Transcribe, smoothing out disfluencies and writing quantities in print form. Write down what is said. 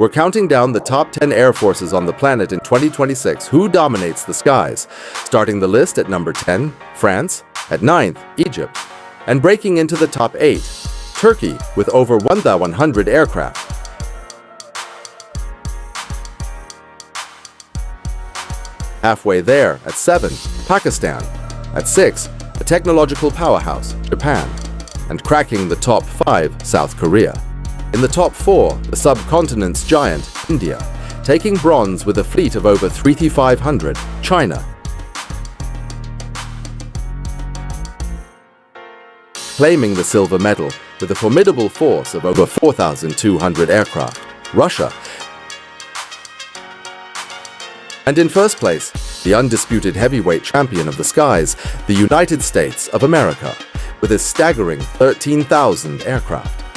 We're counting down the top 10 air forces on the planet in 2026. Who dominates the skies? Starting the list at number 10, France. At 9th, Egypt. And breaking into the top 8, Turkey with over 1,100 aircraft. Halfway there, at 7, Pakistan. At 6, a technological powerhouse, Japan. And cracking the top 5, South Korea. In the top 4, the subcontinent's giant, India, taking bronze with a fleet of over 3,500, China. Claiming the silver medal with a formidable force of over 4,200 aircraft, Russia. And in first place, the undisputed heavyweight champion of the skies, the United States of America, with a staggering 13,000 aircraft.